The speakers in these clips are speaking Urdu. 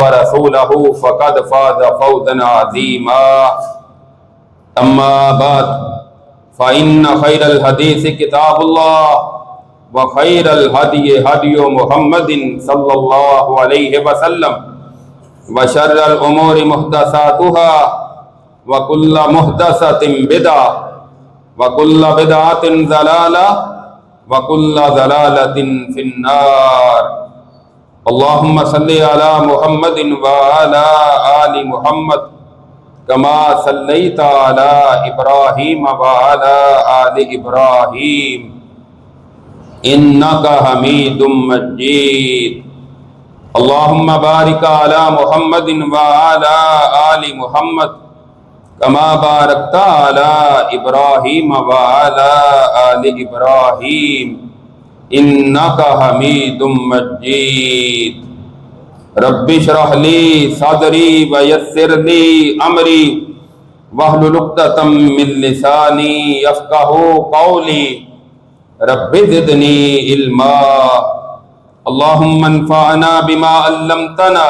ورسوله فقد فاز فوزا عظيما. أما بعد فإن خير الحديث كتاب الله وخير الهدي هدي محمد صلى الله عليه وسلم وشر الأمور محدثاتها وكل محدثة بدعة وكل بدعة ضلالة وكل ضلالة في النار. اللهم صل على محمد وعلى آل محمد كما صليت على إبراهيم وعلى آل إبراهيم إنك حميد مجيد. اللهم بارك على محمد وعلى آل محمد كما باركت على إبراهيم وعلى آل إبراهيم إنك حميد مجيد. رب اشرح لي صدري ويسر لي أمري واحلل عقدة من لساني يفقهوا قولي رب زدني علما. اللهم انفعنا بما علمتنا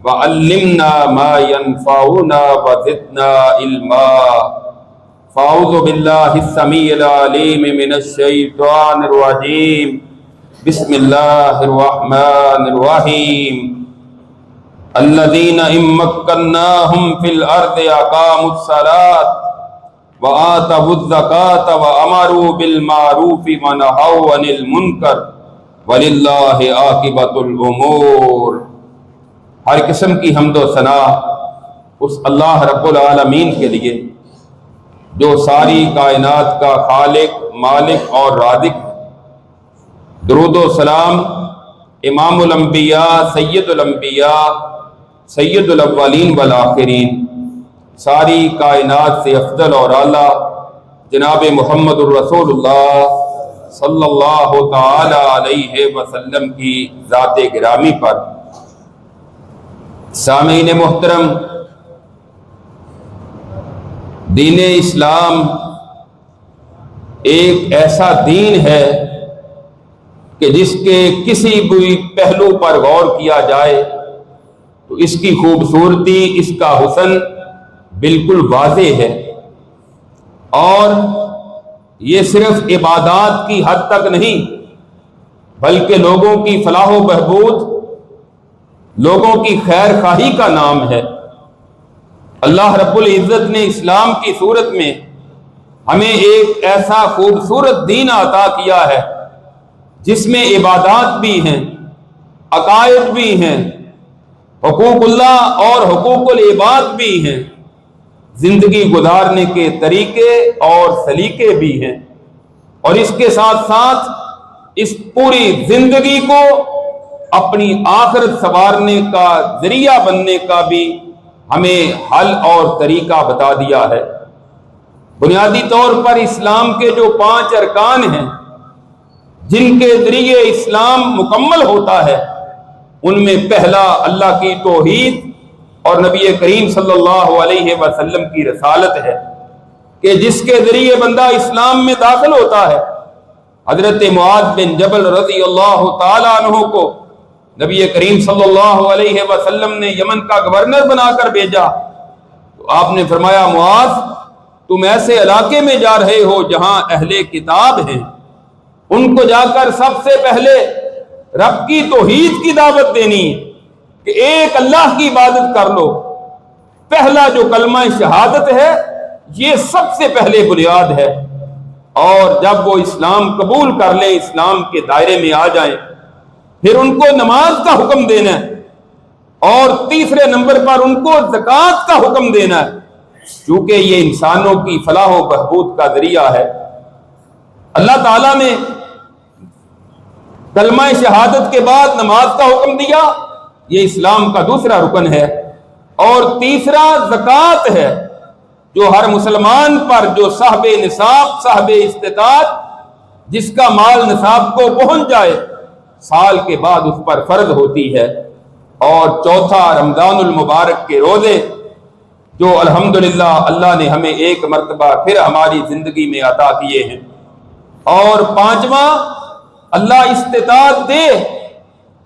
وعلمنا ما ينفعنا وزدنا علما. فاعوذ بالله السميع العليم من الشيطان الرجيم. بسم الله الرحمن الرحيم. الذين إن مكناهم في الأرض أقاموا الصلاة وآتوا الزكاة وأمروا بالمعروف ونهوا عن المنكر وللہ عاقبۃ الامور. ہر قسم کی حمد و ثنا اس اللہ رب العالمین کے لیے جو ساری کائنات کا خالق، مالک اور رازق. درود و سلام امام الانبیاء، سید الانبیاء، سید الاولین والآخرین، ساری کائنات سے افضل اور اعلیٰ جناب محمد الرسول اللہ صلی اللہ تعالی علیہ وسلم کی ذات گرامی پر. سامعین محترم، دین اسلام ایک ایسا دین ہے کہ جس کے کسی بھی پہلو پر غور کیا جائے تو اس کی خوبصورتی، اس کا حسن بالکل واضح ہے. اور یہ صرف عبادات کی حد تک نہیں بلکہ لوگوں کی فلاح و بہبود، لوگوں کی خیر خواہی کا نام ہے. اللہ رب العزت نے اسلام کی صورت میں ہمیں ایک ایسا خوبصورت دین عطا کیا ہے جس میں عبادات بھی ہیں، عقائد بھی ہیں، حقوق اللہ اور حقوق العباد بھی ہیں، زندگی گزارنے کے طریقے اور سلیقے بھی ہیں. اور اس کے ساتھ ساتھ اس پوری زندگی کو اپنی آخرت سنوارنے کا ذریعہ بننے کا بھی ہمیں حل اور طریقہ بتا دیا ہے. بنیادی طور پر اسلام کے جو 5 ارکان ہیں جن کے ذریعے اسلام مکمل ہوتا ہے، ان میں پہلا اللہ کی توحید اور نبی کریم صلی اللہ علیہ وسلم کی رسالت ہے کہ جس کے ذریعے بندہ اسلام میں داخل ہوتا ہے. حضرت معاذ بن جبل رضی اللہ تعالیٰ عنہ کو نبی کریم صلی اللہ علیہ وسلم نے یمن کا گورنر بنا کر بھیجا تو آپ نے فرمایا، معاذ تم ایسے علاقے میں جا رہے ہو جہاں اہل کتاب ہیں، ان کو جا کر سب سے پہلے رب کی توحید کی دعوت دینی ہے کہ ایک اللہ کی عبادت کر لو. پہلا جو کلمہ شہادت ہے یہ سب سے پہلے بنیاد ہے. اور جب وہ اسلام قبول کر لیں، اسلام کے دائرے میں آ جائیں، پھر ان کو نماز کا حکم دینا ہے اور تیسرے نمبر پر ان کو زکوٰۃ کا حکم دینا ہے، چونکہ یہ انسانوں کی فلاح و بہبود کا ذریعہ ہے. اللہ تعالیٰ نے کلمہ شہادت کے بعد نماز کا حکم دیا، یہ اسلام کا دوسرا رکن ہے. اور تیسرا زکوٰۃ ہے جو ہر مسلمان پر جو صاحب نصاب، صاحب استطاعت، جس کا مال نصاب کو پہنچ جائے، سال کے بعد اس پر فرض ہوتی ہے. اور چوتھا رمضان المبارک کے روزے جو الحمدللہ اللہ نے ہمیں ایک مرتبہ پھر ہماری زندگی میں عطا کیے ہیں. اور پانچواں، اللہ استطاعت دے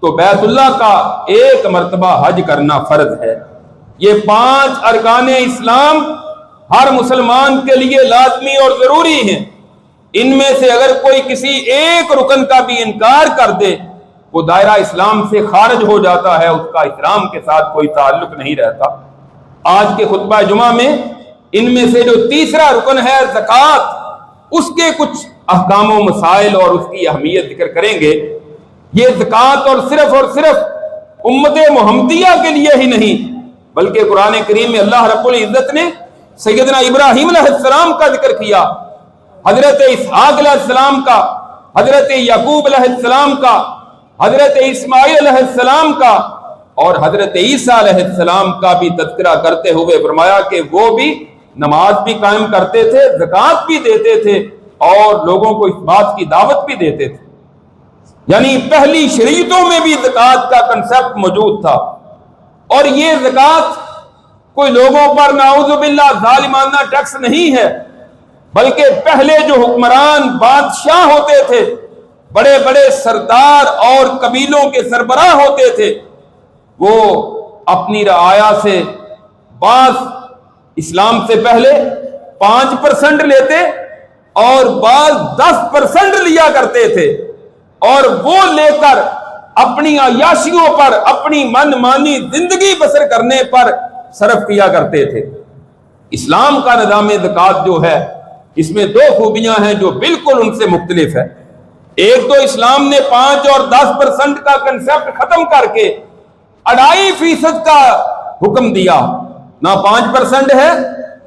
تو بیت اللہ کا ایک مرتبہ حج کرنا فرض ہے۔ یہ 5 ارکان اسلام ہر مسلمان کے لیے لازمی اور ضروری ہیں۔ ان میں سے اگر کوئی کسی ایک رکن کا بھی انکار کر دے وہ دائرہ اسلام سے خارج ہو جاتا ہے، اس کا اسلام کے ساتھ کوئی تعلق نہیں رہتا۔ آج کے خطبہ جمعہ میں ان میں سے جو تیسرا رکن ہے زکوٰۃ، اس کے کچھ احکام و مسائل اور اس کی اہمیت ذکر کریں گے۔ یہ زکوٰۃ اور صرف امت محمدیہ کے لیے ہی نہیں بلکہ قرآن کریم میں اللہ رب العزت نے سیدنا ابراہیم علیہ السلام کا ذکر کیا، حضرت اسحاق علیہ السلام کا، حضرت یعقوب علیہ السلام کا، حضرت اسماعیل علیہ السلام کا اور حضرت عیسیٰ علیہ السلام کا بھی تذکرہ کرتے ہوئے فرمایا کہ وہ بھی نماز بھی قائم کرتے تھے، زکوٰۃ بھی دیتے تھے اور لوگوں کو اس بات کی دعوت بھی دیتے تھے۔ یعنی پہلی شریعتوں میں بھی زکوٰۃ کا کنسپٹ موجود تھا، اور یہ زکوٰۃ کوئی لوگوں پر نعوذ باللہ ظالمانہ ٹیکس نہیں ہے، بلکہ پہلے جو حکمران بادشاہ ہوتے تھے، بڑے بڑے سردار اور قبیلوں کے سربراہ ہوتے تھے، وہ اپنی رعایا سے بعض اسلام سے پہلے 5% لیتے اور بعض 10% لیا کرتے تھے، اور وہ لے کر اپنی عیاشیوں پر، اپنی من مانی زندگی بسر کرنے پر صرف کیا کرتے تھے۔ اسلام کا نظام زکوٰۃ جو ہے اس میں 2 خوبیاں ہیں جو بالکل ان سے مختلف ہے۔ ایک تو اسلام نے 5 اور 10% کا کنسپٹ ختم کر کے 2.5% کا حکم دیا، نہ 5% ہے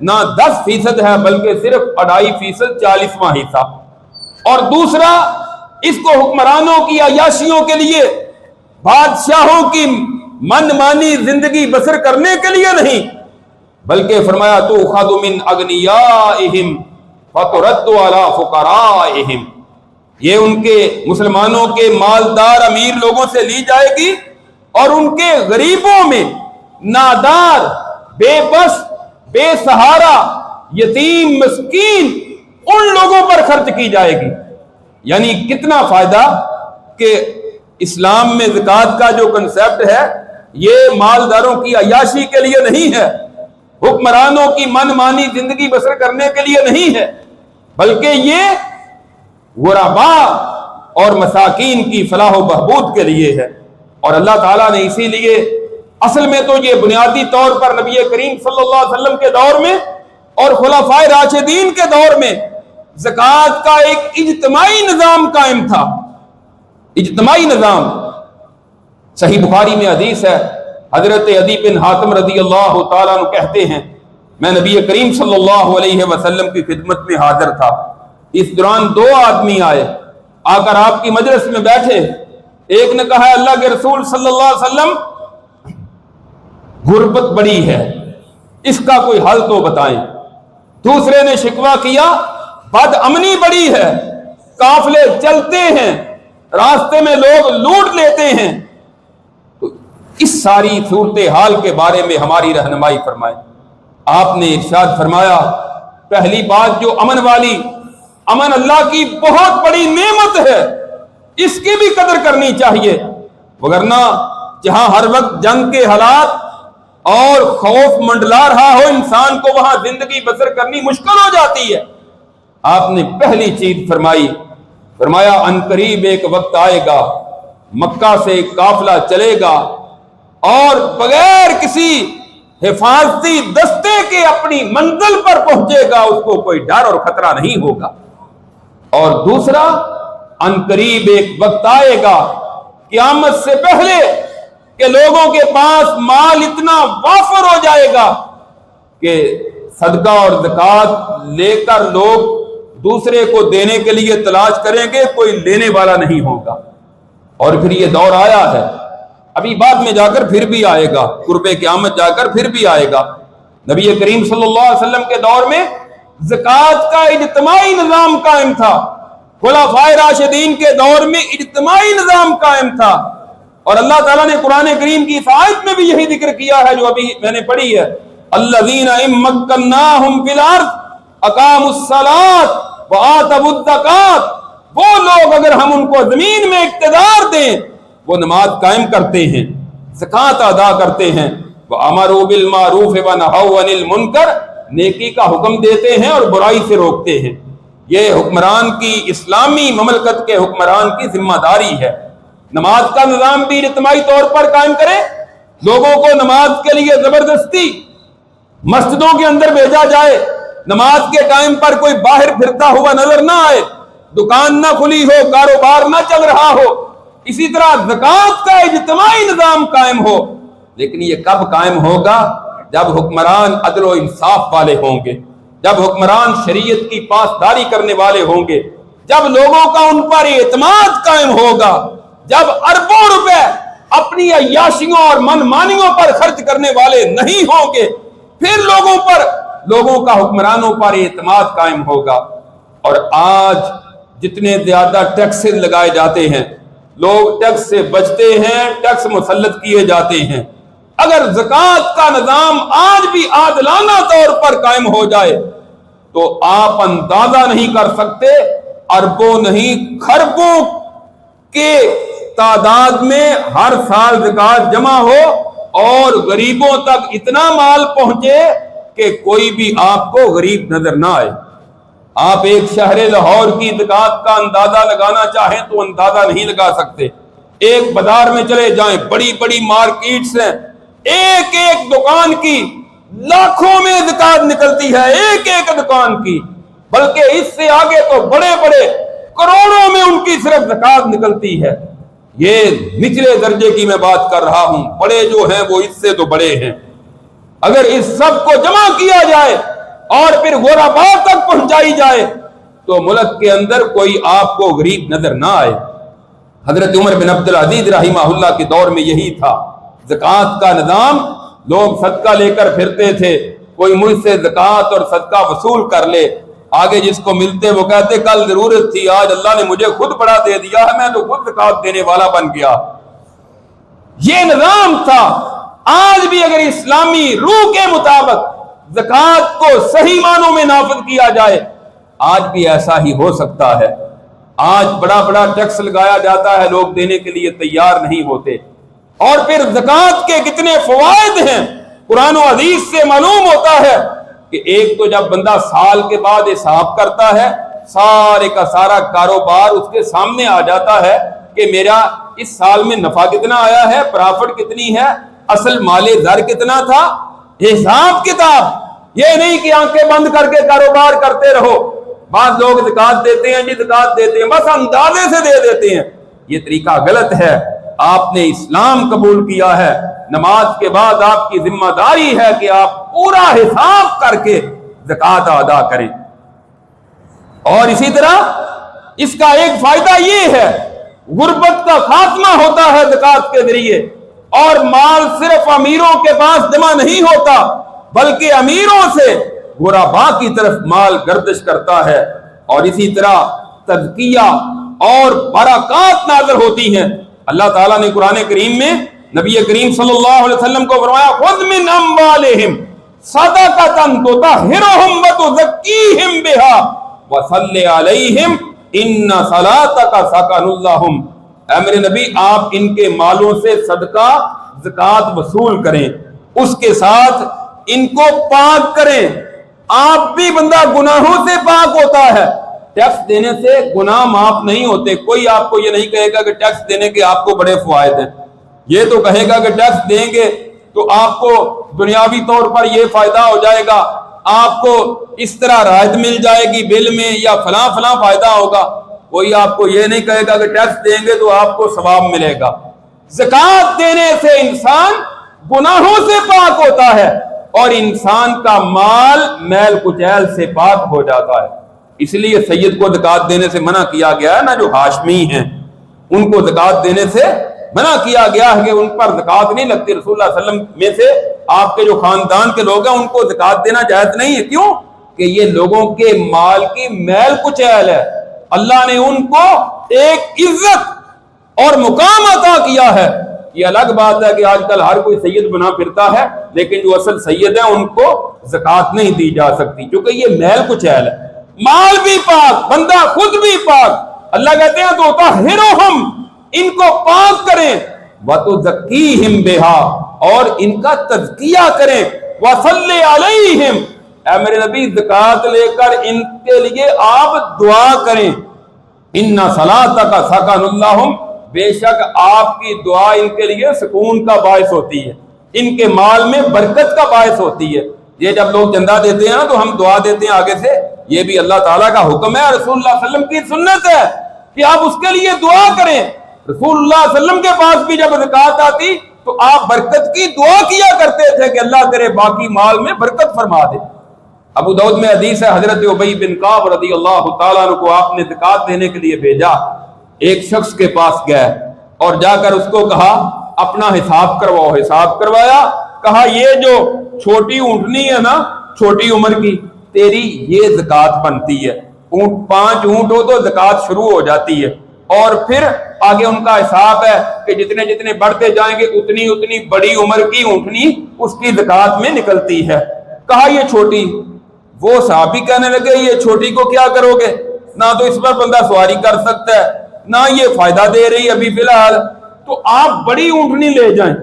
نہ 10% ہے بلکہ صرف 2.5%، 40واں حصہ۔ اور دوسرا، اس کو حکمرانوں کی عیاشیوں کے لیے، بادشاہوں کی من مانی زندگی بسر کرنے کے لیے نہیں، بلکہ فرمایا تُؤْخَذُ مِنْ أَغْنِيَائِهِمْ فَتُرَدُّ عَلَىٰ فُقَرَائِهِمْ، یہ ان کے مسلمانوں کے مالدار امیر لوگوں سے لی جائے گی اور ان کے غریبوں میں، نادار، بے بس، بے سہارا، یتیم، مسکین، ان لوگوں پر خرچ کی جائے گی۔ یعنی کتنا فائدہ کہ اسلام میں زکوٰۃ کا جو کنسپٹ ہے یہ مالداروں کی عیاشی کے لیے نہیں ہے، حکمرانوں کی من مانی زندگی بسر کرنے کے لیے نہیں ہے، بلکہ یہ غرباء اور مساکین کی فلاح و بہبود کے لیے ہے۔ اور اللہ تعالیٰ نے اسی لیے اصل میں تو یہ بنیادی طور پر نبی کریم صلی اللہ علیہ وسلم کے دور میں اور خلفائے راشدین کے دور میں زکوٰۃ کا ایک اجتماعی نظام قائم تھا، اجتماعی نظام۔ صحیح بخاری میں حدیث ہے، حضرت عدی بن حاتم رضی اللہ تعالیٰ عنہ کہتے ہیں میں نبی کریم صلی اللہ علیہ وسلم کی خدمت میں حاضر تھا، اس دوران 2 آدمی آئے، آ کر آپ کی مجلس میں بیٹھے۔ ایک نے کہا اللہ کے رسول صلی اللہ علیہ وسلم غربت بڑی ہے، اس کا کوئی حل تو بتائیں۔ دوسرے نے شکوہ کیا بد امنی بڑی ہے، قافلے چلتے ہیں، راستے میں لوگ لوٹ لیتے ہیں، تو اس ساری صورتحال کے بارے میں ہماری رہنمائی فرمائیں۔ آپ نے ارشاد فرمایا پہلی بات جو امن والی، امن اللہ کی بہت بڑی نعمت ہے، اس کی بھی قدر کرنی چاہیے، وگرنہ جہاں ہر وقت جنگ کے حالات اور خوف منڈلا رہا ہو انسان کو وہاں زندگی بسر کرنی مشکل ہو جاتی ہے۔ آپ نے پہلی چیز فرمایا عنقریب ایک وقت آئے گا مکہ سے ایک قافلہ چلے گا اور بغیر کسی حفاظتی دستے کے اپنی منزل پر پہنچے گا، اس کو کوئی ڈر اور خطرہ نہیں ہوگا۔ اور دوسرا، عنقریب ایک وقت آئے گا قیامت سے پہلے کہ لوگوں کے پاس مال اتنا وافر ہو جائے گا کہ صدقہ اور زکوٰۃ لے کر لوگ دوسرے کو دینے کے لیے تلاش کریں گے، کوئی لینے والا نہیں ہوگا۔ اور پھر یہ دور آیا ہے، ابھی بعد میں جا کر پھر بھی آئے گا، قرب قیامت جا کر پھر بھی آئے گا۔ نبی کریم صلی اللہ علیہ وسلم کے دور میں زکوٰۃ کا اجتماعی نظام قائم تھا، خلفائے راشدین کے دور میں اجتماعی نظام قائم تھا، اور اللہ تعالیٰ نے قرآن کریم کی اس آیت میں بھی یہی ذکر کیا ہے جو ابھی میں نے پڑھی ہے، الذین ان مکناہم فی الارض اقاموا الصلاۃ وآتوا الزکاۃ، وہ لوگ اگر ہم ان کو زمین میں اقتدار دیں وہ نماز قائم کرتے ہیں، زکوٰۃ ادا کرتے ہیں، وَأَمَرُوا بِالْمَعْرُوفِ وَنَهَوْا عَنِ الْمُنکَرِ، نیکی کا حکم دیتے ہیں اور برائی سے روکتے ہیں۔ یہ حکمران کی، اسلامی مملکت کے حکمران کی ذمہ داری ہے۔ نماز کا نظام بھی اجتماعی طور پر قائم کرے، لوگوں کو نماز کے لیے زبردستی مسجدوں کے اندر بھیجا جائے، نماز کے ٹائم پر کوئی باہر پھرتا ہوا نظر نہ آئے، دکان نہ کھلی ہو، کاروبار نہ چل رہا ہو۔ اسی طرح زکوٰۃ کا اجتماعی نظام قائم ہو، لیکن یہ کب قائم ہوگا؟ جب حکمران عدل و انصاف والے ہوں گے، جب حکمران شریعت کی پاسداری کرنے والے ہوں گے، جب لوگوں کا ان پر اعتماد قائم ہوگا، جب اربوں روپے اپنی عیاشیوں اور من مانیوں پر خرچ کرنے والے نہیں ہوں گے، پھر لوگوں کا حکمرانوں پر اعتماد قائم ہوگا۔ اور آج جتنے زیادہ ٹیکسز لگائے جاتے ہیں، لوگ ٹیکس سے بچتے ہیں، ٹیکس مسلط کیے جاتے ہیں۔ اگر زکوٰۃ کا نظام آج بھی عادلانہ طور پر قائم ہو جائے تو آپ اندازہ نہیں کر سکتے، اربوں نہیں کھربوں کے تعداد میں ہر سال زکوٰۃ جمع ہو اور غریبوں تک اتنا مال پہنچے کہ کوئی بھی آپ کو غریب نظر نہ آئے۔ آپ ایک شہر لاہور کی زکوٰۃ کا اندازہ لگانا چاہیں تو اندازہ نہیں لگا سکتے۔ ایک بازار میں چلے جائیں، بڑی بڑی مارکیٹس ہیں، ایک ایک دکان کی لاکھوں میں زکوٰۃ نکلتی ہے، ایک ایک دکان کی، بلکہ اس سے آگے تو بڑے بڑے کروڑوں میں ان کی صرف زکوٰۃ نکلتی ہے۔ یہ نچلے درجے کی میں بات کر رہا ہوں، بڑے جو ہیں وہ اس سے تو بڑے ہیں۔ اگر اس سب کو جمع کیا جائے اور پھر غرباء تک پہنچائی جائے تو ملک کے اندر کوئی آپ کو غریب نظر نہ آئے۔ حضرت عمر بن عبد العزیز رحمہ اللہ کے دور میں یہی تھا، زکوٰۃ کا نظام، لوگ صدقہ لے کر پھرتے تھے، کوئی مجھ سے زکوٰۃ اور صدقہ وصول کر لے، آگے جس کو ملتے وہ کہتے کل ضرورت تھی، آج اللہ نے مجھے خود بڑا دے دیا ہے، میں تو خود زکوٰۃ دینے والا بن گیا۔ یہ نظام تھا۔ آج بھی اگر اسلامی روح کے مطابق زکوٰۃ کو صحیح معنوں میں نافذ کیا جائے، آج بھی ایسا ہی ہو سکتا ہے۔ آج بڑا بڑا ٹیکس لگایا جاتا ہے، لوگ دینے کے لیے تیار نہیں ہوتے۔ اور پھر زکوٰۃ کے کتنے فوائد ہیں قرآن و حدیث سے معلوم ہوتا ہے کہ ایک تو جب بندہ سال کے بعد حساب کرتا ہے، سارے کا سارا کاروبار اس کے سامنے آ جاتا ہے کہ میرا اس سال میں نفع کتنا آیا ہے، پرافٹ کتنی ہے، اصل مال زر کتنا تھا، حساب کتاب۔ یہ نہیں کہ آنکھیں بند کر کے کاروبار کرتے رہو۔ بعض لوگ زکوٰۃ دیتے ہیں، زکوٰۃ دیتے ہیں، بس اندازے سے دے دیتے ہیں۔ یہ طریقہ غلط ہے۔ آپ نے اسلام قبول کیا ہے، نماز کے بعد آپ کی ذمہ داری ہے کہ آپ پورا حساب کر کے زکوٰۃ ادا کریں۔ اور اسی طرح اس کا ایک فائدہ یہ ہے، غربت کا خاتمہ ہوتا ہے زکوٰۃ کے ذریعے، اور مال صرف امیروں کے پاس جمع نہیں ہوتا بلکہ امیروں سے غرباء کی طرف مال گردش کرتا ہے، اور اسی طرح تزکیہ اور برکات نازل ہوتی ہیں۔ اللہ تعالیٰ نے قرآن کریم میں نبی کریم صلی اللہ علیہ وسلم کو فرمایا خذ من اموالہم صدقۃ تطہرہم وتزکیہم بہا وصلی علیہم ان صلاتک سکن لہم۔ اے میرے نبی، آپ ان کے مالوں سے صدقہ زکوٰۃ وصول کریں، اس کے ساتھ ان کو پاک کریں۔ آپ بھی بندہ گناہوں سے پاک ہوتا ہے، ٹیکس دینے سے گناہ معاف نہیں ہوتے۔ کوئی آپ کو یہ نہیں کہے گا کہ ٹیکس دینے کے آپ کو بڑے فوائد ہیں، یہ تو کہے گا کہ ٹیکس دیں گے تو آپ کو دنیاوی طور پر یہ فائدہ ہو جائے گا، آپ کو اس طرح رعایت مل جائے گی بل میں، یا فلاں فلاں فائدہ ہوگا۔ کوئی آپ کو یہ نہیں کہے گا کہ ٹیکس دیں گے تو آپ کو ثواب ملے گا۔ زکوٰۃ دینے سے انسان گناہوں سے پاک ہوتا ہے اور انسان کا مال میل کچیل سے پاک ہو جاتا ہے۔ اس لیے سید کو زکوٰۃ دینے سے منع کیا گیا ہے نا، جو ہاشمی ہیں ان کو زکوٰۃ دینے سے منع کیا گیا ہے کہ ان پر زکوٰۃ نہیں لگتی۔ رسول اللہ صلی اللہ علیہ وسلم میں سے آپ کے جو خاندان کے لوگ ہیں ان کو زکوٰۃ دینا جائز نہیں ہے۔ کیوں؟ کہ یہ لوگوں کے مال کی میل کچیل ہے۔ اللہ نے ان کو ایک عزت اور مقام عطا کیا ہے۔ یہ الگ بات ہے کہ آج کل ہر کوئی سید بنا پھرتا ہے، لیکن جو اصل سید ہیں ان کو زکوٰۃ نہیں دی جا سکتی کیونکہ یہ میل کچیل ہے۔ مال بھی پاک، بندہ خود بھی پاک۔ اللہ کہتے ہیں تو طہرہم، ان کو پاک کریں، وَتُزَكِّيهِمْ بِهَا، اور ان کا تزکیہ کریں، وَصَلِّ عَلَيْهِمْ، اے میرے نبی زکوٰۃ لے کر ان کے لیے آپ دعا کریں، اِنَّ صَلَاتَكَ سَكَنٌ لَّهُمْ، بے شک آپ کی دعا ان کے لیے سکون کا باعث ہوتی ہے، ان کے مال میں برکت کا باعث ہوتی ہے۔ یہ جب لوگ چندہ دیتے ہیں تو ہم دعا دیتے ہیں آگے سے، یہ بھی اللہ تعالیٰ کا حکم ہے، رسول اللہ صلی اللہ علیہ وسلم کی سنت ہے کہ آپ اس کے لیے دعا کریں۔ رسول اللہ صلی اللہ علیہ وسلم کے پاس بھی جب زکوٰۃ آتی تو آپ برکت کی دعا کیا کرتے تھے کہ اللہ تیرے باقی مال میں برکت فرما دے۔ ابو داؤد میں حدیث ہے، حضرت ابی بن کعب رضی اللہ تعالیٰ عنہ کو آپ نے زکوٰۃ دینے کے لیے بھیجا، ایک شخص کے پاس گئے اور جا کر اس کو کہا اپنا حساب کرواؤ، حساب کروایا، کہا یہ جو چھوٹی اونٹنی ہے نا، چھوٹی عمر کی، تیری یہ زکوٰۃ بنتی ہے، 5 اونٹ ہو تو زکوٰۃ شروع ہو جاتی ہے، اور پھر آگے ان کا حساب ہے کہ جتنے جتنے بڑھتے جائیں گے اتنی اتنی بڑی عمر کی اونٹنی اس کی زکوٰۃ میں نکلتی ہے۔ کہا یہ چھوٹی، وہ صحابی کہنے لگے یہ چھوٹی کو کیا کرو گے، نہ تو اس پر بندہ سواری کر سکتا ہے، نہ یہ فائدہ دے رہی ابھی فی الحال، تو آپ بڑی اونٹنی لے جائیں۔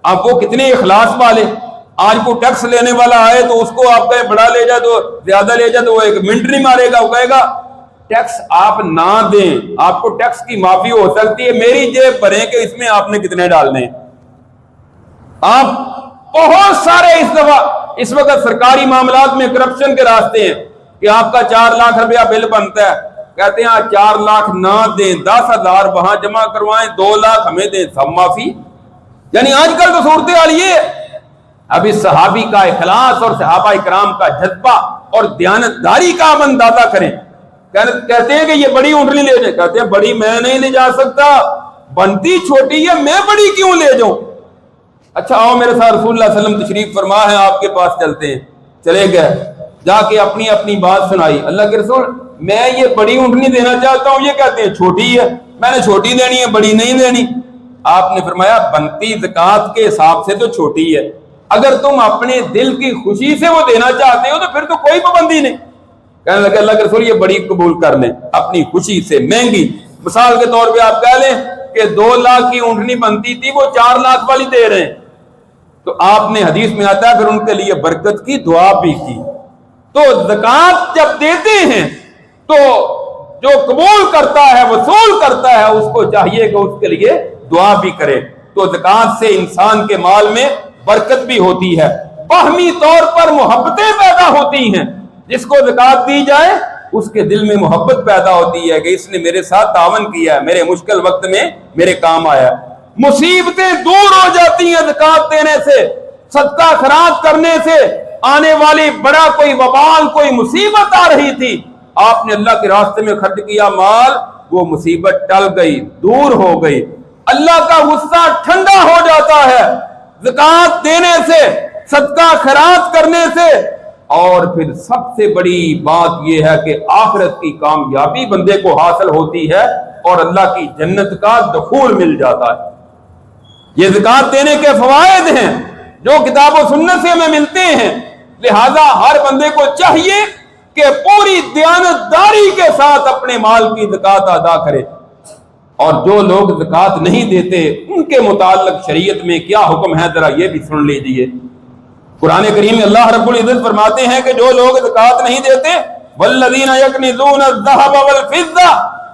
آپ وہ کتنے اخلاص والے، آج کو ٹیکس لینے والا آئے تو اس کو آپ کہیں بڑا لے جائے تو زیادہ لے جائے تو وہ 1 منٹ نہیں مارے گا، وہ کہے گا ٹیکس آپ نہ دیں، آپ کو ٹیکس کی معافی ہو سکتی ہے، میری جیب بھریں کہ اس میں آپ نے کتنے ڈالنے۔ آپ بہت سارے اس وقت سرکاری معاملات میں کرپشن کے راستے ہیں کہ آپ کا 4 لاکھ روپیہ بل بنتا ہے، کہتے ہیں 4 لاکھ نہ دیں، 10,000 وہاں جمع کروائیں، 2 لاکھ ہمیں دیں، سب معافی۔ یعنی آج کل تو صورتحال یہ ہے۔ اب اس صحابی کا اخلاص اور صحابہ کرام کا جذبہ اور دیانتداری کا آپ اندازہ کریں۔ کہتے ہیں کہ یہ بڑی اونٹنی لے جائیں، کہتے ہیں بڑی میں نہیں لے جا سکتا، بنتی چھوٹی ہے، میں بڑی کیوں لے جاؤں؟ اچھا آؤ میرے ساتھ، رسول اللہ صلی اللہ علیہ وسلم تشریف فرما ہے، آپ کے پاس چلتے ہیں۔ چلے گئے، جا کے اپنی اپنی بات سنائی، اللہ کے رسول میں یہ بڑی اونٹنی دینا چاہتا ہوں، یہ کہتے ہیں چھوٹی ہے، میں نے چھوٹی دینی ہے، بڑی نہیں دینی۔ آپ نے فرمایا بنتی زکوٰۃ کے حساب سے تو چھوٹی ہے، اگر تم اپنے دل کی خوشی سے وہ دینا چاہتے ہو تو پھر تو کوئی پابندی نہیں۔ کہنے لگے اللہ کے رسول یہ بڑی قبول کر لیں، اپنی خوشی سے مہنگی، مثال کے طور پہ آپ کہہ لیں کہ 2 لاکھ کی اونٹنی بنتی تھی، وہ 4 لاکھ والی دے رہے ہیں، تو آپ نے حدیث میں آتا ہے پھر ان کے لیے برکت کی دعا بھی کی۔ تو زکوٰۃ جب دیتے ہیں تو جو قبول کرتا ہے، وصول کرتا ہے، اس کو چاہیے کہ اس کے لیے دعا بھی کرے۔ تو زکوٰۃ سے انسان کے مال میں برکت بھی ہوتی ہے، باہمی طور پر محبتیں پیدا ہوتی ہیں، جس کو زکوٰۃ دی جائے اس کے دل میں محبت پیدا ہوتی ہے کہ اس نے میرے ساتھ تعاون کیا ہے، میرے مشکل وقت میں میرے کام آیا۔ مصیبتیں دور ہو جاتی ہیں زکوٰۃ دینے سے، صدقہ خیرات کرنے سے۔ آنے والی بڑا کوئی وبال، کوئی مصیبت آ رہی تھی، آپ نے اللہ کے راستے میں خرچ کیا مال، وہ مصیبت ٹل گئی، دور ہو گئی، اللہ کا غصہ ٹھنڈا ہو جاتا ہے زکوٰۃ دینے سے، صدقہ خیرات کرنے سے۔ اور پھر سب سے بڑی بات یہ ہے کہ آخرت کی کامیابی بندے کو حاصل ہوتی ہے اور اللہ کی جنت کا دخول مل جاتا ہے۔ یہ زکوٰۃ دینے کے فوائد ہیں جو کتاب و سنت سے ہمیں ملتے ہیں، لہذا ہر بندے کو چاہیے کہ پوری دیانتداری کے ساتھ اپنے مال کی زکوٰۃ ادا کرے۔ اور جو لوگ زکوٰۃ نہیں دیتے ان کے متعلق شریعت میں کیا حکم ہے ذرا یہ بھی سن لیجئے۔ قرآن کریم میں اللہ رب العزت فرماتے ہیں کہ جو لوگ زکوٰۃ نہیں دیتے، والذین یکنزون الذھب والفضہ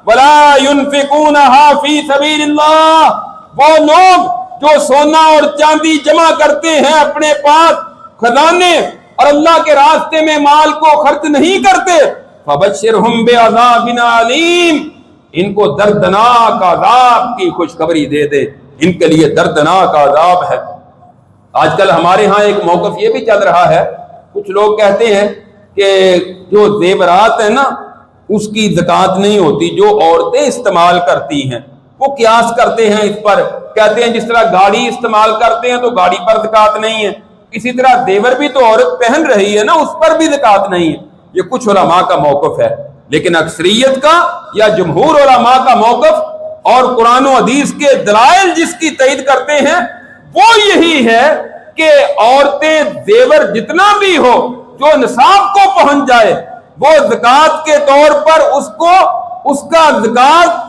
ولا ينفقونها فی سبیل اللہ، وہ لوگ جو سونا اور چاندی جمع کرتے ہیں اپنے پاس خزانے اور اللہ کے راستے میں مال کو خرچ نہیں کرتے، فبشرہم بعذاب علیم، ان کو دردناک عذاب کی خوشخبری دے دے، ان کے لیے دردناک عذاب ہے۔ آج کل ہمارے ہاں ایک موقف یہ بھی چل رہا ہے، کچھ لوگ کہتے ہیں کہ جو زیورات ہیں نا اس کی زکوٰۃ نہیں ہوتی، جو عورتیں استعمال کرتی ہیں وہ قیاس کرتے ہیں اس پر، کہتے ہیں جس طرح گاڑی استعمال کرتے ہیں تو گاڑی پر زکوٰۃ نہیں ہے، اسی طرح زیور بھی تو عورت پہن رہی ہے نا اس پر بھی زکوٰۃ نہیں ہے۔ یہ کچھ علماء کا موقف ہے، لیکن اکثریت کا یا جمہور علماء کا موقف اور قرآن و حدیث کے دلائل جس کی تائید کرتے ہیں وہ یہی ہے کہ عورتیں زیور جتنا بھی ہو جو نصاب کو پہنچ جائے وہ زکوٰۃ کے طور پر اس کا زکوٰۃ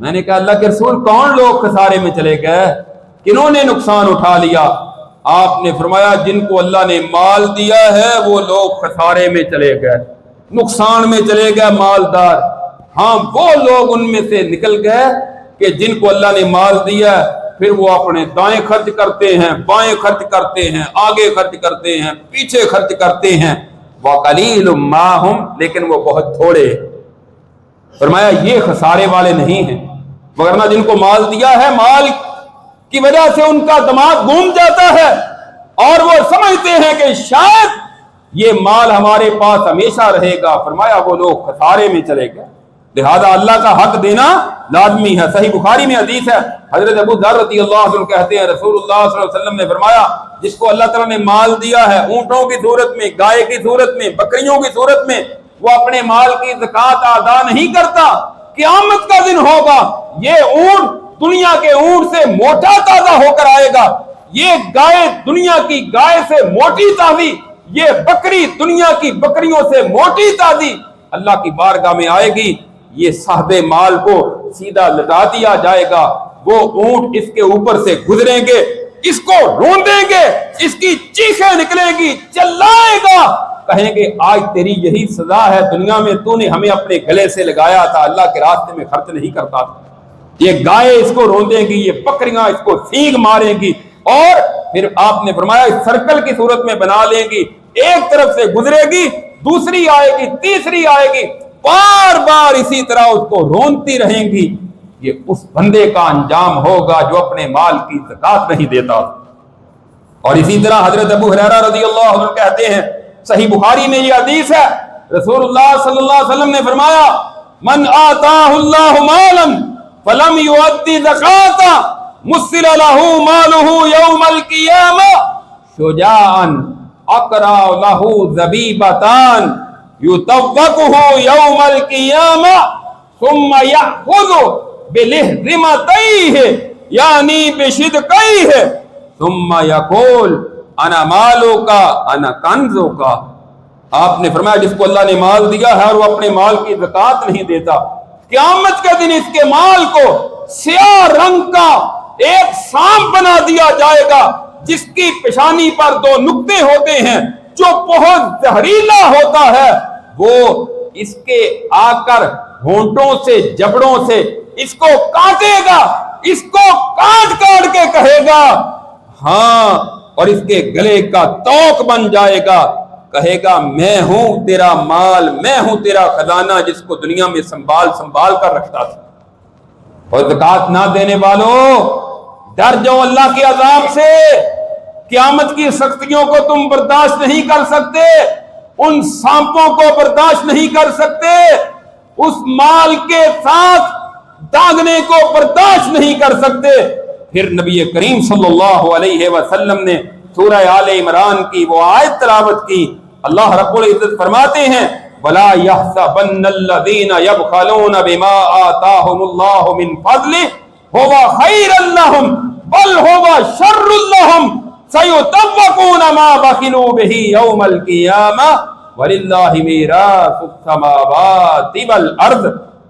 میں نے کہا اللہ کے رسول کون لوگ خسارے میں چلے گئے، کنہوں نے نقصان اٹھا لیا؟ آپ نے فرمایا جن کو اللہ نے مال دیا ہے وہ لوگ خسارے میں چلے گئے، نقصان میں چلے گئے مالدار۔ ہاں وہ لوگ ان میں سے نکل گئے کہ جن کو اللہ نے مال دیا پھر وہ اپنے دائیں خرچ کرتے ہیں، بائیں خرچ کرتے ہیں، آگے خرچ کرتے ہیں، پیچھے خرچ کرتے ہیں۔ وَقَلِيلٌ مَّا هُمْ، لیکن وہ بہت تھوڑے۔ فرمایا یہ خسارے والے نہیں ہیں، ورنہ جن کو مال دیا ہے مال کی وجہ سے ان کا دماغ گھوم جاتا ہے اور وہ سمجھتے ہیں کہ شاید یہ مال ہمارے پاس ہمیشہ رہے گا۔ فرمایا وہ لوگ خسارے میں چلے گئے۔ لہذا اللہ کا حق دینا لازمی ہے۔ صحیح بخاری میں حدیث ہے، حضرت ابو ذر رضی اللہ عنہ کہتے ہیں رسول اللہ صلی اللہ علیہ وسلم نے فرمایا جس کو اللہ تعالیٰ نے مال دیا ہے اونٹوں کی صورت میں، گائے کی صورت میں، بکریوں کی صورت میں، وہ اپنے مال کی زکوٰۃ ادا نہیں کرتا، قیامت کا دن ہوگا یہ اونٹ دنیا کے اونٹ سے موٹا تازہ ہو کر آئے گا، یہ گائے دنیا کی گائے سے موٹی تازی، یہ بکری دنیا کی بکریوں سے موٹی تازی اللہ کی بارگاہ میں آئے گی۔ یہ صاحب مال کو سیدھا لٹا دیا جائے گا، وہ اونٹ اس کے اوپر سے گزریں گے، اس کو روندیں گے، اس کی چیخیں نکلیں گی، چلائے گا، کہیں گے آج تیری یہی سزا ہے، دنیا میں تو نے ہمیں اپنے گلے سے لگایا تھا، اللہ کے راستے میں خرچ نہیں کرتا تھا۔ یہ گائے اس کو روندیں گی، یہ بکریاں اس کو سینگ ماریں گی، اور پھر آپ نے فرمایا اس سرکل کی صورت میں بنا لیں گی، ایک طرف سے گزرے گی، دوسری آئے گی، تیسری آئے گی، بار بار اسی طرح اس کو رونتی رہیں گی۔ یہ اس بندے کا انجام ہوگا جو اپنے مال کی زکات نہیں دیتا۔ اور اسی طرح حضرت ابو ہریرہ رضی اللہ عنہ کہتے ہیں، صحیح بخاری میں یہ حدیث ہے، رسول اللہ صلی اللہ علیہ وسلم نے فرمایا من آتاہ اللہ مالا فلم یؤدی زکاۃ مثل له مالہ یوم القیامہ شجاعا اقرع له زبیبتان یطوقہ یوم القیامہ ثم یأخذ بلہزمتیہ یعنی بشدقیہ ثم یقول انا مالک انا کنزک۔ آپ نے فرمایا جس کو اللہ نے مال دیا ہے اور وہ اپنے مال کی زکات نہیں دیتا، قیامت کے دن اس کے مال کو سیاہ رنگ کا ایک سانپ بنا دیا جائے گا جس کی پیشانی پر دو نقطے ہوتے ہیں، جو بہت زہریلا ہوتا ہے، وہ اس کے آ کر ہونٹوں سے جبڑوں سے اس کو کاٹے گا، اس کو کاٹ کاٹ کے کہے گا ہاں، اور اس کے گلے کا توق بن جائے گا، کہے گا میں ہوں تیرا مال، میں ہوں تیرا خزانہ جس کو دنیا میں سنبھال سنبھال کر رکھتا تھا۔ اور زکات نہ دینے والوں ڈر جاؤ اللہ کے عذاب سے، قیامت کی سختیوں کو تم برداشت نہیں کر سکتے، ان سانپوں کو برداشت نہیں کر سکتے، اس مال کے ساتھ داغنے کو برداشت نہیں کر سکتے۔ پھر نبی کریم صلی اللہ علیہ وسلم نے سورہ آل عمران کی وہ آیت تلاوت کی، اللہ رب العزت فرماتے ہیں وَلَا يَحْسَبَنَّ الَّذِينَ يَبْخَلُونَ بِمَا آتَاهُمُ اللَّهُ مِنْ فَضْلِهِ هُوَ خَيْرًا لَهُمْ بَلْ هُوَ شَرٌّ لَهُمْ سَيُطَوَّقُونَ مَا بَخِلُوا بِهِ يَوْمَ الْقِيَامَةِ وَلِلَّهِ مِيرَاثُ السَّمَاوَاتِ وَالْأَرْضِ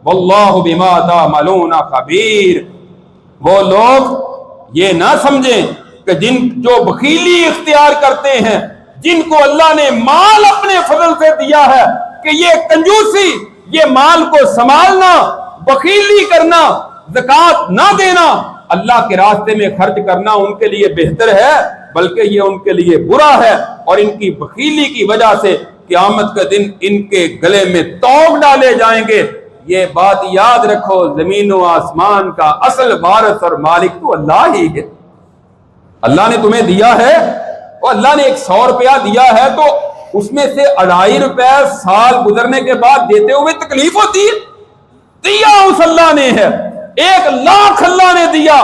وَاللَّهُ بِمَا تَعْمَلُونَ خَبِيرٌ۔ وہ لوگ یہ نہ سمجھیں کہ جو بخیلی اختیار کرتے ہیں، جن کو اللہ نے مال اپنے فضل سے دیا ہے، کہ یہ کنجوسی، یہ مال کو سنبھالنا، بخیلی کرنا، زکوٰۃ نہ دینا، اللہ کے راستے میں خرچ کرنا ان کے لیے بہتر ہے، بلکہ یہ ان کے لیے برا ہے، اور ان کی بخیلی کی وجہ سے قیامت کا دن ان کے گلے میں توق ڈالے جائیں گے۔ یہ بات یاد رکھو، زمین و آسمان کا اصل وارث اور مالک تو اللہ ہی ہے۔ اللہ نے تمہیں دیا ہے، اور اللہ نے 100 روپیہ دیا ہے تو اس میں سے 2.5 روپے سال گزرنے کے بعد دیتے ہوئے تکلیف ہوتی ہے؟ دیا اس اللہ نے ہے، 1 لاکھ اللہ نے دیا،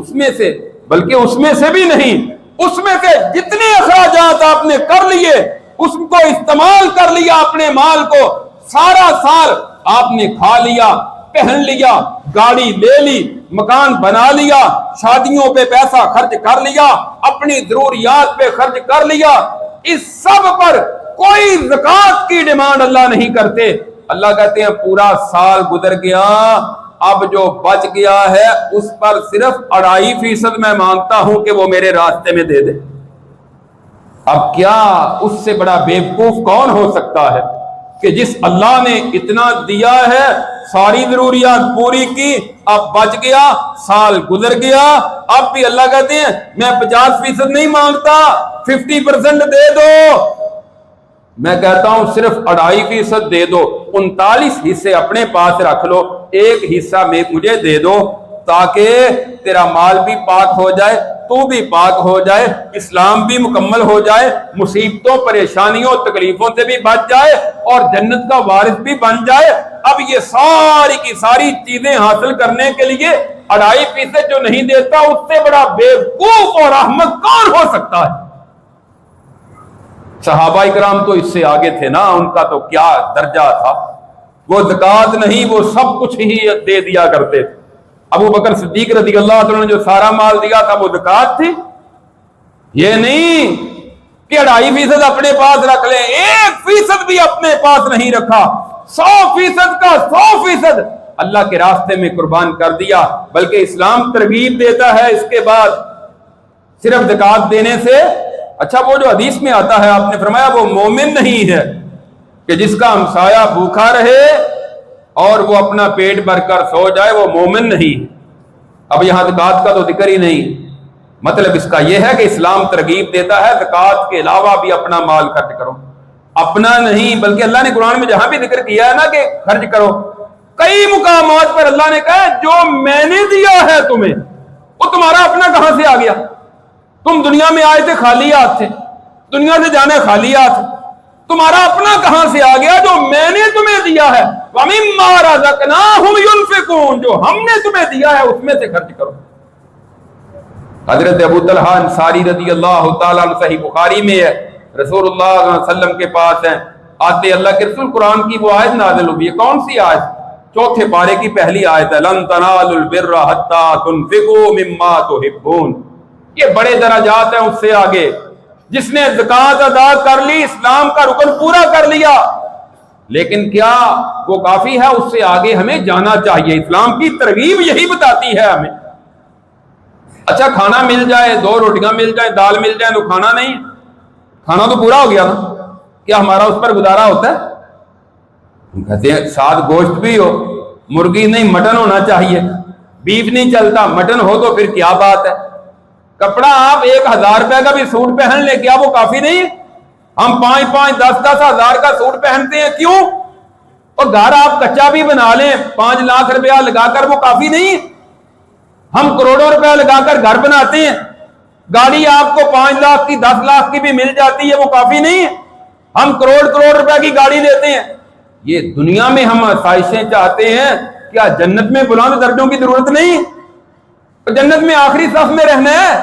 اس میں سے، بلکہ اس میں سے بھی نہیں، اس میں سے جتنے اخراجات آپ نے کر لیے اس کو استعمال کر لیا، اپنے مال کو سارا سال آپ نے کھا لیا، پہن لیا، گاڑی لے لی، مکان بنا لیا، شادیوں پہ پیسہ خرچ کر لیا، اپنی ضروریات پہ خرچ کر لیا، اس سب پر کوئی زکوٰۃ کی ڈیمانڈ اللہ نہیں کرتے۔ اللہ کہتے ہیں پورا سال گزر گیا، اب جو بچ گیا ہے اس پر صرف 2.5% میں مانگتا ہوں کہ وہ میرے راستے میں دے دے۔ اب کیا اس سے بڑا بیوقوف کون ہو سکتا ہے کہ جس اللہ نے اتنا دیا ہے، ساری ضروریات پوری کی، اب بچ گیا، سال گزر گیا، اب بھی اللہ کہتے ہیں میں 50% نہیں مانگتا، 50% دے دو۔ میں کہتا ہوں صرف 2.5% دے دو، 39 حصے اپنے پاس رکھ لو، ایک حصہ میں مجھے دے دو تاکہ تیرا مال بھی پاک ہو جائے، تو بھی پاک ہو جائے، اسلام بھی مکمل ہو جائے، مصیبتوں پریشانیوں تکلیفوں سے بھی بچ جائے اور جنت کا وارث بھی بن جائے۔ اب یہ ساری کی ساری چیزیں حاصل کرنے کے لیے 2.5% جو نہیں دیتا، اس سے بڑا بیوقوف اور احمق کون ہو سکتا ہے؟ صحابہ کرام تو اس سے آگے تھے نا، ان کا تو کیا درجہ تھا، وہ زکوٰۃ نہیں، وہ سب کچھ ہی دے دیا کرتے تھے۔ ابو بکر صدیق رضی اللہ عنہ نے جو سارا مال دیا تھا وہ زکوٰۃ تھی، یہ نہیں کہ 2.5% اپنے پاس رکھ لیں، 1% بھی اپنے پاس نہیں رکھا، 100% کا 100% اللہ کے راستے میں قربان کر دیا۔ بلکہ اسلام ترغیب دیتا ہے اس کے بعد صرف زکوٰۃ دینے سے۔ اچھا، وہ جو حدیث میں آتا ہے آپ نے فرمایا وہ مومن نہیں ہے کہ جس کا ہمسایہ بھوکا رہے اور وہ اپنا پیٹ بھر کر سو جائے، وہ مومن نہیں۔ اب یہاں زکوٰۃ کا تو ذکر ہی نہیں، مطلب اس کا یہ ہے کہ اسلام ترغیب دیتا ہے زکوٰۃ کے علاوہ بھی اپنا مال خرچ کرو، اپنا نہیں بلکہ اللہ نے قرآن میں جہاں بھی ذکر کیا ہے نا کہ خرچ کرو، کئی مقامات پر اللہ نے کہا جو میں نے دیا ہے تمہیں، وہ تمہارا اپنا کہاں سے آ گیا؟ تم دنیا میں آئے تھے خالی ہاتھ تھے، دنیا سے جانے خالی ہاتھ، تمہارا اپنا کہاں سے آ گیا جو میں نے تمہیں دیا ہے؟ وَمِمَّا رَزَقْنَاهُمْ يُنْفِقُونَ، جو ہم نے تمہیں دیا ہے اس میں سے خرچ کرو۔ حضرت ابو طلحہ انصاری رضی اللہ تعالیٰ عنہ صحیح بخاری میں ہے، رسول اللہ صلی اللہ علیہ وسلم کے پاس ہیں، آتے اللہ کے رسول قرآن کی وہ آیت نازل ہوئی ہے، کون سی آیت؟ 4 پارے کی پہلی آیت ہے، لَن تَنَالُوا الْبِرَّ حَتَّىٰ تُنْفِقُوا مِمَّا تُحِبُّونَ۔ یہ بڑے درجات ہیں، اس سے آگے جس نے زکوٰۃ ادا کر لی، اسلام کا رکن پورا کر لیا، لیکن کیا وہ کافی ہے؟ اس سے آگے ہمیں جانا چاہیے۔ اسلام کی ترغیب یہی بتاتی ہے ہمیں۔ اچھا، کھانا مل جائے، 2 روٹیاں مل جائیں، دال مل جائے تو کھانا نہیں، کھانا تو پورا ہو گیا نا، کیا ہمارا اس پر گزارا ہوتا ہے؟ کہتے ہیں ساتھ گوشت بھی ہو، مرغی نہیں مٹن ہونا چاہیے، بیف نہیں چلتا، مٹن ہو تو پھر کیا بات ہے؟ کپڑا آپ 1000 روپے کا بھی سوٹ پہن لے، کیا وہ کافی نہیں؟ ہم 5-5 10-10 ہزار کا سوٹ پہنتے ہیں، کیوں؟ اور گھر آپ کچا بھی بنا لیں 5 لاکھ روپیہ لگا کر، وہ کافی نہیں؟ ہم کروڑوں روپیہ لگا کر گھر بناتے ہیں، گاڑی آپ کو 5 لاکھ کی 10 لاکھ کی بھی مل جاتی ہے، وہ کافی نہیں؟ ہم کروڑ روپے کی گاڑی لیتے ہیں۔ یہ دنیا میں ہم آسائشیں چاہتے ہیں، کیا جنت میں بلند درجوں کی ضرورت نہیں؟ جنت میں آخری صف میں رہنا ہے،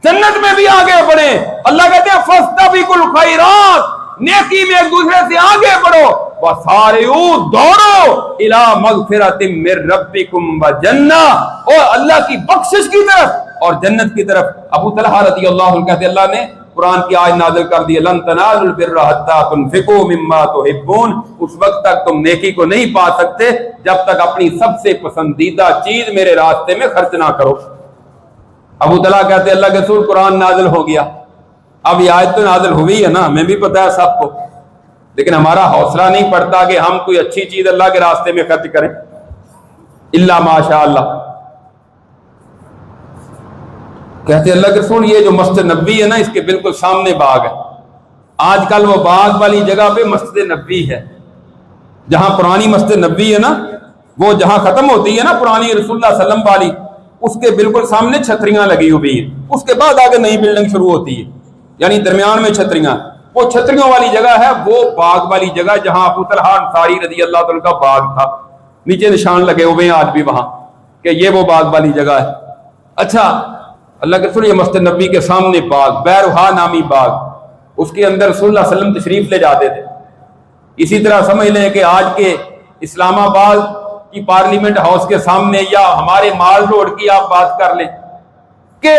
جنت میں بھی آگے بڑھیں۔ اللہ کہتے ہیں فاستبقوا الخیرات، نیکی میں ایک دوسرے سے آگے بڑھو، وسارعوا، دوڑو الی مغفرۃ من ربکم وجنہ، اور اللہ کی بخشش کی طرف اور جنت کی طرف۔ ابو طلحہ رضی اللہ عنہ کہتے اللہ نے قرآن کی آیت نازل کر دی، لن تنالوا البر حتى تنفقوا مما تحبون، اس وقت تک تم نیکی کو نہیں پا سکتے جب تک اپنی سب سے پسندیدہ چیز میرے راستے میں خرچ نہ کرو۔ ابو طلحہ کہتے اللہ کے رسول قرآن نازل ہو گیا، اب یہ آیت تو نازل ہوئی ہے نا، ہمیں بھی پتا ہے سب کو، لیکن ہمارا حوصلہ نہیں پڑتا کہ ہم کوئی اچھی چیز اللہ کے راستے میں خرچ کریں، الا ماشاء اللہ۔ کہتے اللہ کے رسول یہ جو مسجد نبوی ہے نا، اس کے بالکل سامنے باغ ہے، آج کل وہ باغ والی جگہ پہ مسجد نبوی ہے، جہاں پرانی مسجد نبوی ہے نا، وہ جہاں ختم ہوتی ہے نا پرانی رسول اللہ صلی اللہ علیہ وسلم والی، اس کے بالکل سامنے چھتریاں لگی ہوئی ہیں، اس کے بعد آگے نئی بلڈنگ شروع ہوتی ہے، یعنی درمیان میں چھتریاں، وہ چھتریوں والی جگہ ہے، وہ باغ والی جگہ جہاں ابو طلحہ انصاری رضی اللہ عنہ کا باغ تھا، نیچے نشان لگے ہوئے ہیں آج بھی وہاں کہ یہ وہ باغ والی جگہ ہے۔ اچھا، اللہ کے رسول یہ مسجد نبوی کے سامنے باغ، بیرہا نامی باغ، اس کے اندر رسول اللہ صلی اللہ علیہ وسلم تشریف لے جاتے تھے۔ اسی طرح سمجھ لیں کہ آج کے اسلام آباد کی پارلیمنٹ ہاؤس کے سامنے یا ہمارے مال روڈ کی آپ بات کر لیں کہ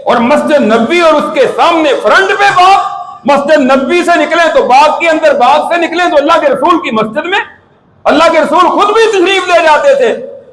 اور مسجد نبوی اور اس کے سامنے فرنٹ پہ باغ، مسجد نبوی سے نکلیں تو باغ کے اندر، باغ سے نکلیں تو اللہ کے رسول کی مسجد میں، اللہ کے رسول خود بھی تشریف لے جاتے تھے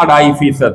2.5%।